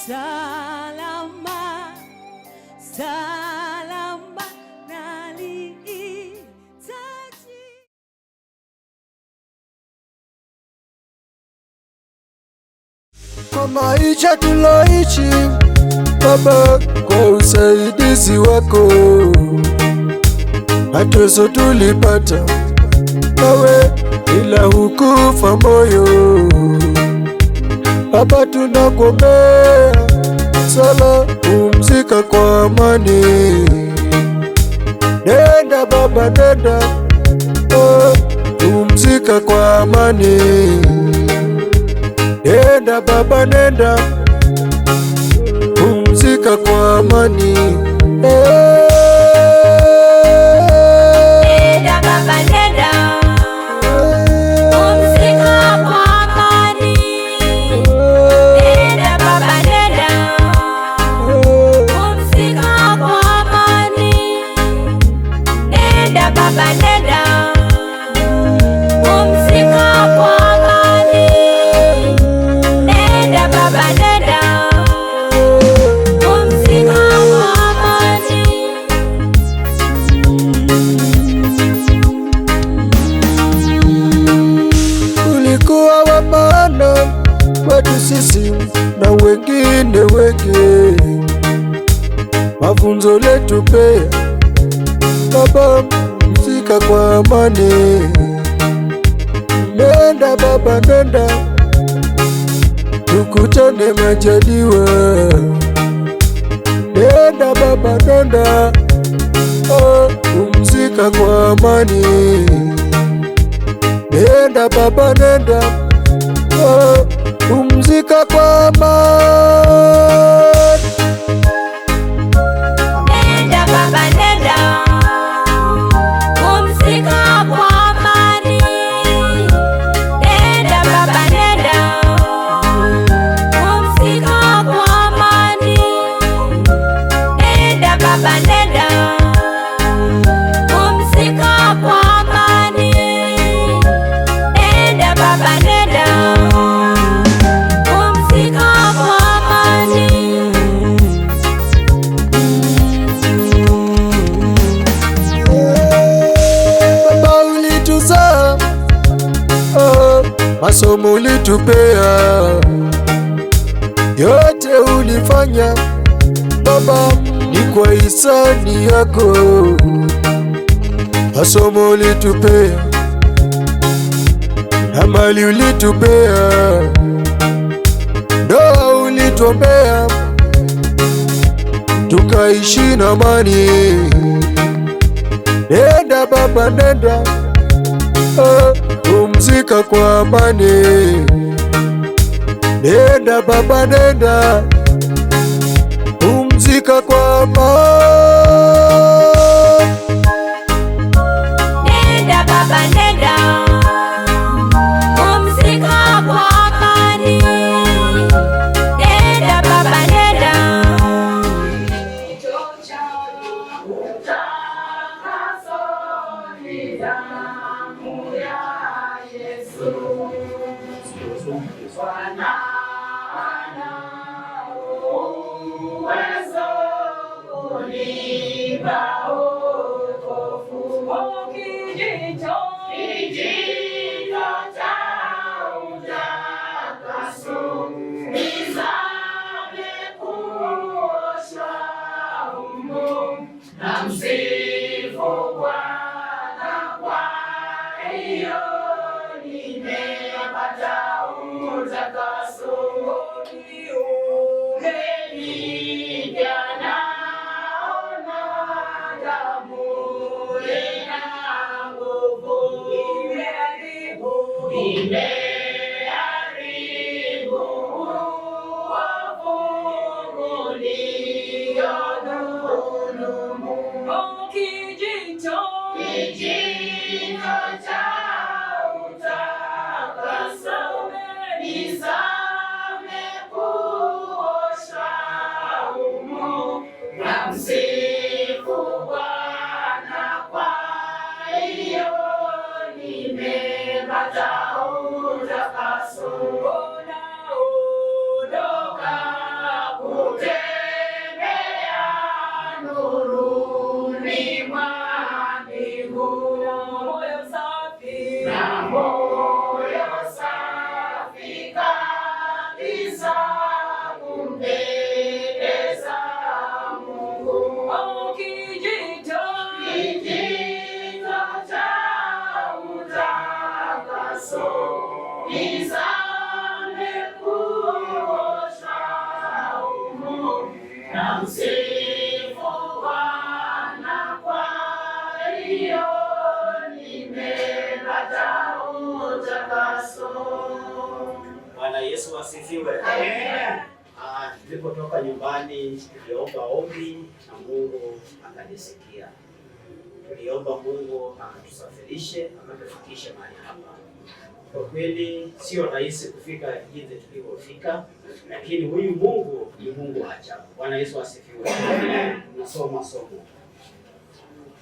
salama, salama nalihitaji. Kwa maisha tuloishi Baba, kwa usaidizi wako mateso tulipata, nawe ila hukufa moyo. Baba, tunakuombea sala, pumzika kwa amani. Nenda Baba, nenda, pumzika kwa amani. Nenda Baba, nenda, pumzika kwa amani. Nenda Baba, nenda, pumzika kwa amani. Nenda Baba, nenda, pumzika kwa amani. Nenda Baba, nenda, pumzika kwa amani. Nenda Baba, nenda, pumzika kwa amani. Ulikuwa wa maana kwetu sisi na wengine wengi, mafunzo letu pia Baba, pumzika kwa amani. Nenda Baba, nenda, tukutane majaliwa. Nenda Baba, nenda, pumzika kwa amani. Nenda Baba, nenda, pumzika kwa amani. Nenda Baba, nenda, pumzika kwa amani. Nenda Baba, nenda, pumzika kwa amani. Nenda Baba, nenda, pumzika kwa amani. Nenda Baba, nenda, pumzika kwa amani. Baba, ulituzaa, masomo ulitupea, yote ulifanya Baba ni kwa hisani yako. Masomo ulitupea na mali ulitupea, ndoa ulituombea, tukaishi na amani. Nenda Baba, nenda, pumzika kwa amani. Nenda Baba, nenda, pumzika kwa amani. Nenda Baba, nenda, pumzika kwa amani. Nenda Baba, nenda, nimepata Bwana Yesu asifiwe. Tulipotoka nyumbani tuliomba ombi na Mungu akanisikia. Tuliomba Mungu akatusafirishe, akatufikishe mahali hapa. Kwa kweli sio rahisi kufika jinsi tulivyofika, lakini huyu Mungu ni Mungu wa ajabu. Bwana Yesu asifiwe. Tunasoma somo.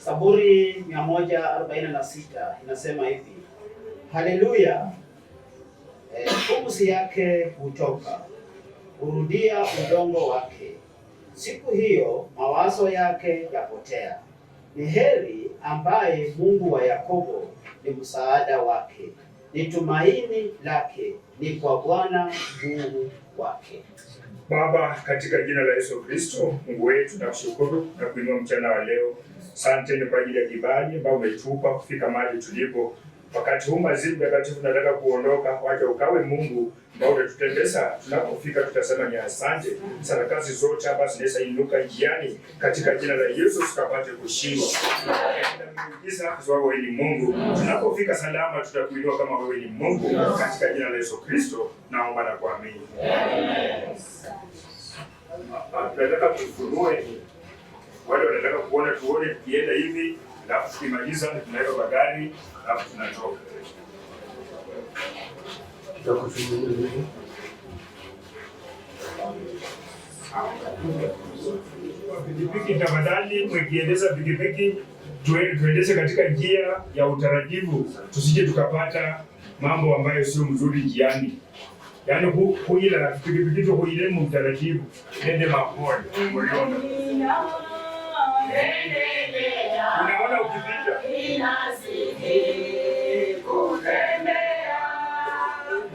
Zaburi 146 inasema hivi. Haleluya. Pumzi yake hutoka, hurudia udongo wake. Siku hiyo mawazo yake yapotea. Ni heri ambaye Mungu wa Yakobo ni msaada wake, ni tumaini lake, ni kwa Bwana Mungu wake. Baba, katika jina la Yesu Kristo, Mungu wetu, nakushukuru na kuinua mchana wa leo. Asante kwa ajili ya kibali ambao umetupa kufika mahali tulipo. Wakati huu mazimbi wakati tunataka kuondoka, wacha ukawe Mungu ambao utatutendeza. Tunapofika tutasema ni asante. Sarakasi zote ambazo zinaweza inuka njiani, katika jina la Yesu tukapate kushindwa. Kisa kwa sababu wewe ni Mungu. Tunapofika salama tutakuinua kama wewe ni Mungu, katika jina la Yesu Kristo naomba na kuamini. Tunataka tufunue wale wanataka kuona, tuone tukienda hivi, alafu tukimaliza tunaweka magari, alafu tunatoka. Pikipiki tafadhali, mkiendesha pikipiki tuendeshe katika njia ya utaratibu, tusije tukapata mambo ambayo sio mzuri njiani. Yaani huila pikipiki tu huile mtaratibu, nende mapole. Unaona ukipita inazidi kutembea,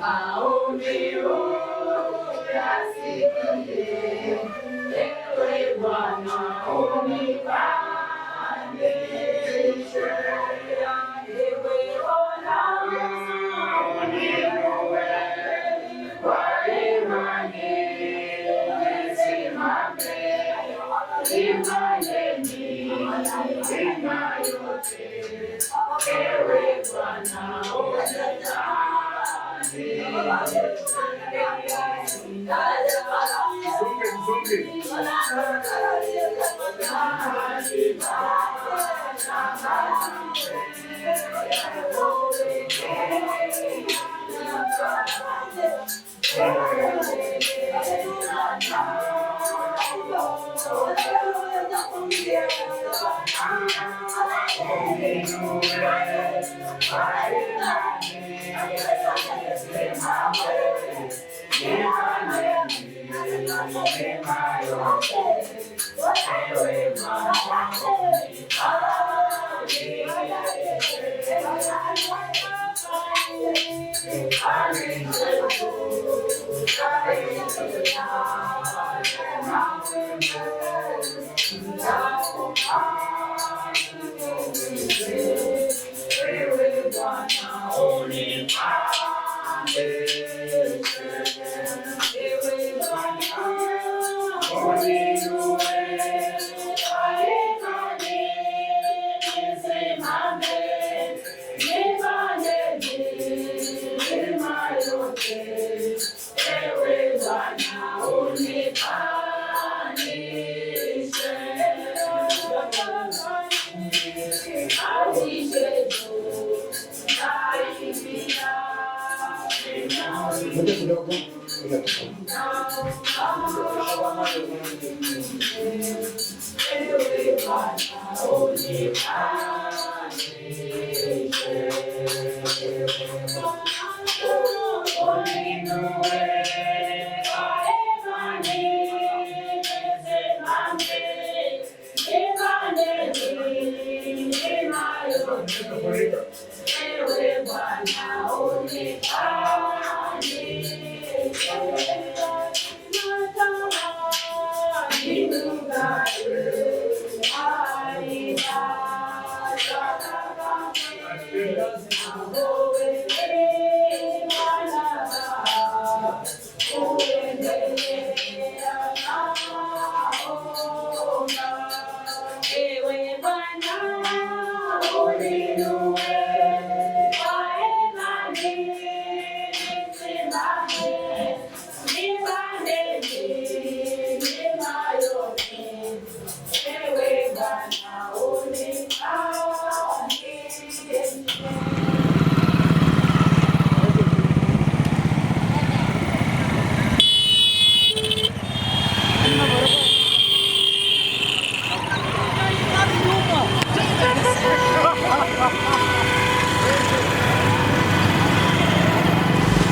maombi uyasikie, ewe Bwana unipandishe, ewe Bwana uniinue, kwa imani nisimame, imaneni ina yote, ewe Bwana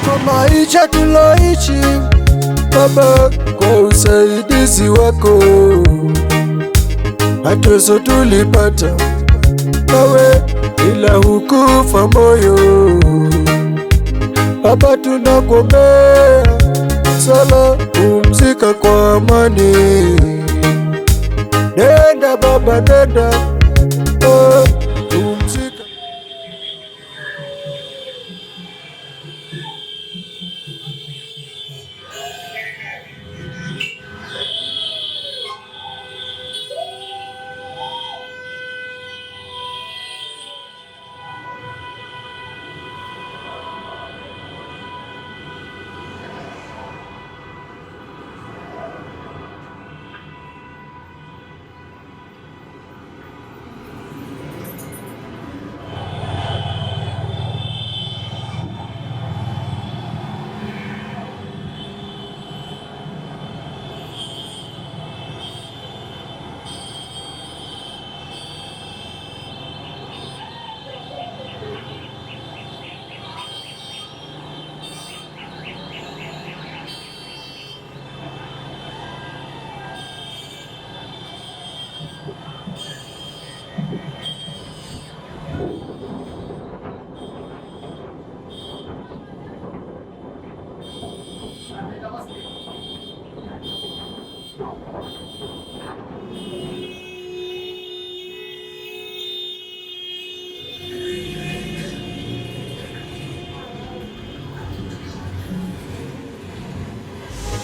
Kwa maisha tuloishi Baba, kwa usaidizi wako mateso tulipata, nawe ila hukufa moyo. Baba, tunakuombea sala, pumzika kwa amani. Nenda Baba, nenda, pumzika.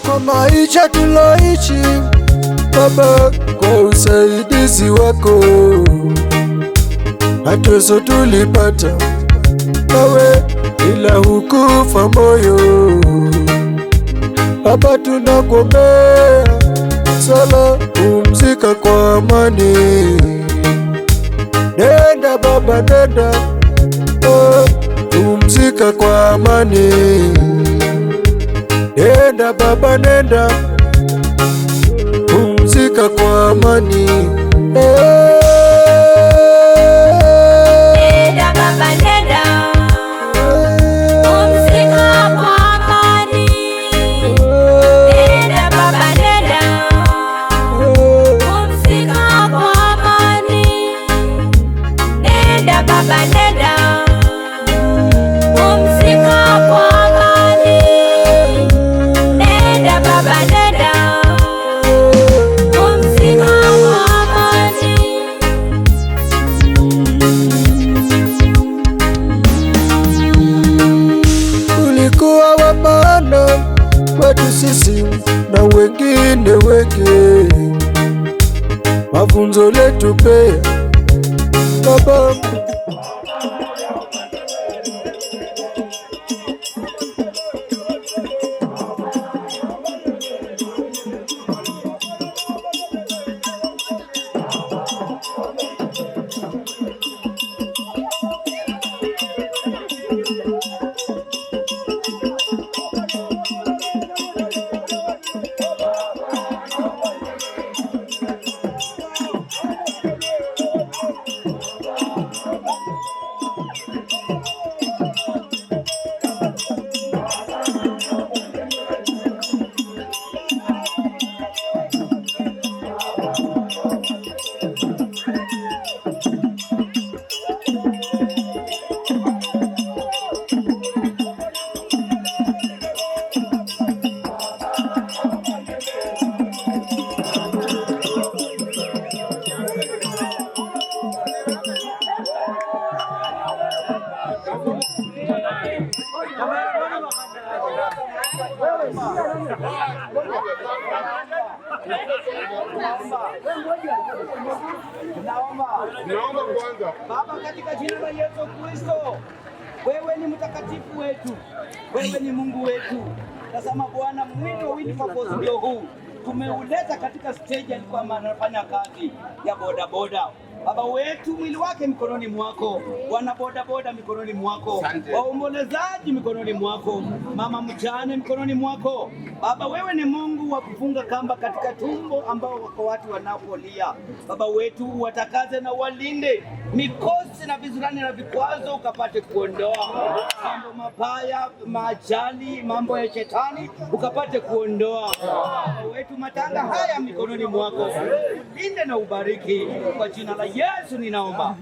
Kwa maisha tuloishi Baba, kwa usaidizi wako mateso tulipata, nawe ila hukufa moyo. Baba, tunakuombea sala, pumzika kwa amani. Nenda Baba, nenda, pumzika kwa amani. Nenda Baba, nenda, pumzika kwa amani. Nenda Baba, nenda, pumzika kwa amani. Nenda Baba, nenda, pumzika kwa amani. Nenda Baba, nenda, pumzika kwa amani. Nenda Baba, nenda, pumzika kwa amani. Ulikuwa wa maana kwetu sisi na wengine wengi, mafunzo letu pea Baba. Naomba kwanza. Baba, katika jina la Yesu Kristo, wewe ni mtakatifu wetu, wewe ni Mungu wetu. Tazama Bwana, mwito wa Wilberforce ndio huu, tumeuleta katika stage alikuwa anafanya kazi ya bodaboda. Baba wetu, mwili wake mikononi mwako, wana bodaboda mikononi mwako, waombolezaji mikononi mwako, mama mjane mikononi mwako. Baba, wewe ni Mungu wa kufunga kamba katika tumbo ambao wako watu wanapolia. Baba wetu, watakaze na walinde mikosi na vizurani na vikwazo ukapate kuondoa, mambo mabaya, majali, mambo ya shetani ukapate kuondoa. Wetu matanga haya mikononi mwako, ulinde na ubariki, kwa jina la Yesu ninaomba.